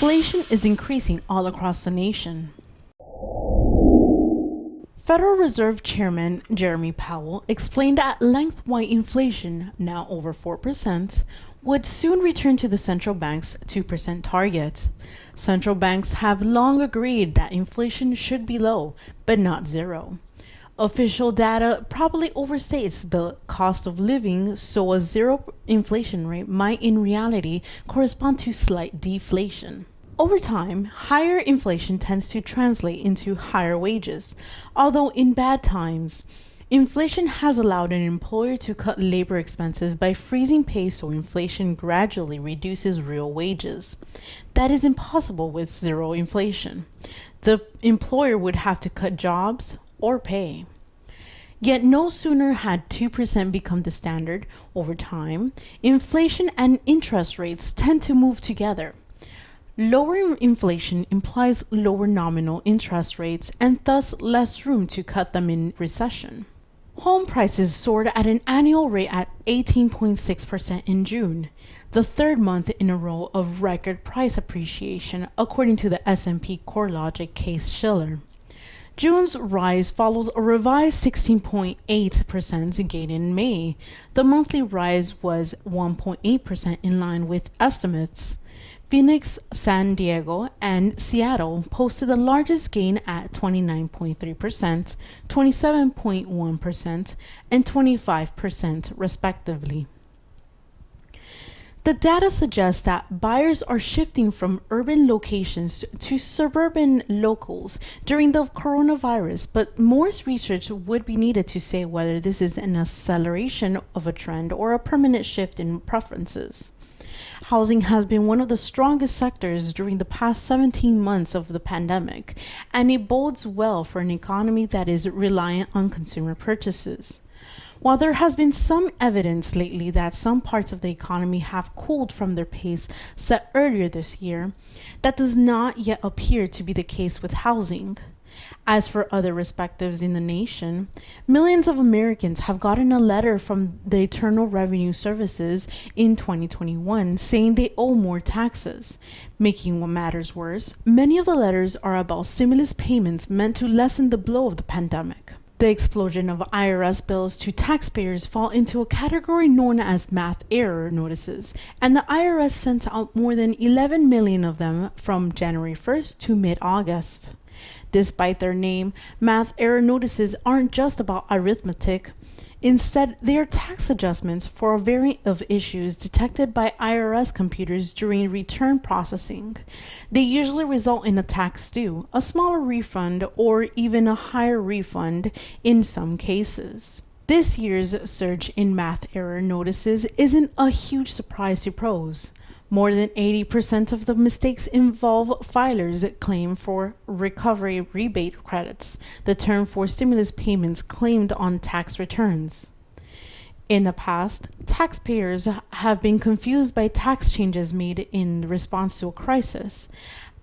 Inflation is increasing all across the nation. Federal Reserve Chairman Jeremy Powell explained at length why inflation, now over 4%, would soon return to the central bank's 2% target. Central banks have long agreed that inflation should be low, but not zero. Official data probably overstates the cost of living, so a zero inflation rate might in reality correspond to slight deflation. Over time, higher inflation tends to translate into higher wages, although in bad times, inflation has allowed an employer to cut labor expenses by freezing pay so inflation gradually reduces real wages. That is impossible with zero inflation. The employer would have to cut jobs or pay. Yet no sooner had 2% become the standard, over time, inflation and interest rates tend to move together. Lower inflation implies lower nominal interest rates and thus less room to cut them in recession. Home prices soared at an annual rate at 18.6% in June, the third month in a row of record price appreciation, according to the S&P CoreLogic Case-Shiller. June's rise follows a revised 16.8% gain in May. The monthly rise was 1.8% in line with estimates. Phoenix, San Diego, and Seattle posted the largest gain at 29.3%, 27.1%, and 25%, respectively. The data suggests that buyers are shifting from urban locations to suburban locals during the coronavirus, but more research would be needed to say whether this is an acceleration of a trend or a permanent shift in preferences. Housing has been one of the strongest sectors during the past 17 months of the pandemic, and it bodes well for an economy that is reliant on consumer purchases. While there has been some evidence lately that some parts of the economy have cooled from their pace set earlier this year, that does not yet appear to be the case with housing. As for other perspectives in the nation, millions of Americans have gotten a letter from the Internal Revenue Services in 2021 saying they owe more taxes. Making what matters worse, many of the letters are about stimulus payments meant to lessen the blow of the pandemic. The explosion of IRS bills to taxpayers fall into a category known as math error notices, and the IRS sent out more than 11 million of them from January 1st to mid-August. Despite their name, math error notices aren't just about arithmetic. Instead, they are tax adjustments for a variety of issues detected by IRS computers during return processing. They usually result in a tax due, a smaller refund, or even a higher refund in some cases. This year's surge in math error notices isn't a huge surprise to pros. More than 80% of the mistakes involve filers' claim for recovery rebate credits, the term for stimulus payments claimed on tax returns. In the past, taxpayers have been confused by tax changes made in response to a crisis.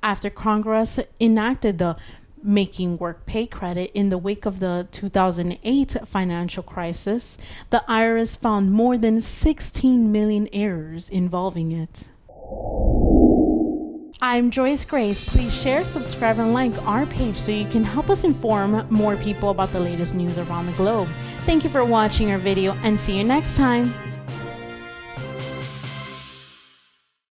After Congress enacted the Making Work Pay credit in the wake of the 2008 financial crisis, the IRS found more than 16 million errors involving it. I'm Joyce Grace. Please share, subscribe, and like our page so you can help us inform more people about the latest news around the globe. Thank you for watching our video and see you next time.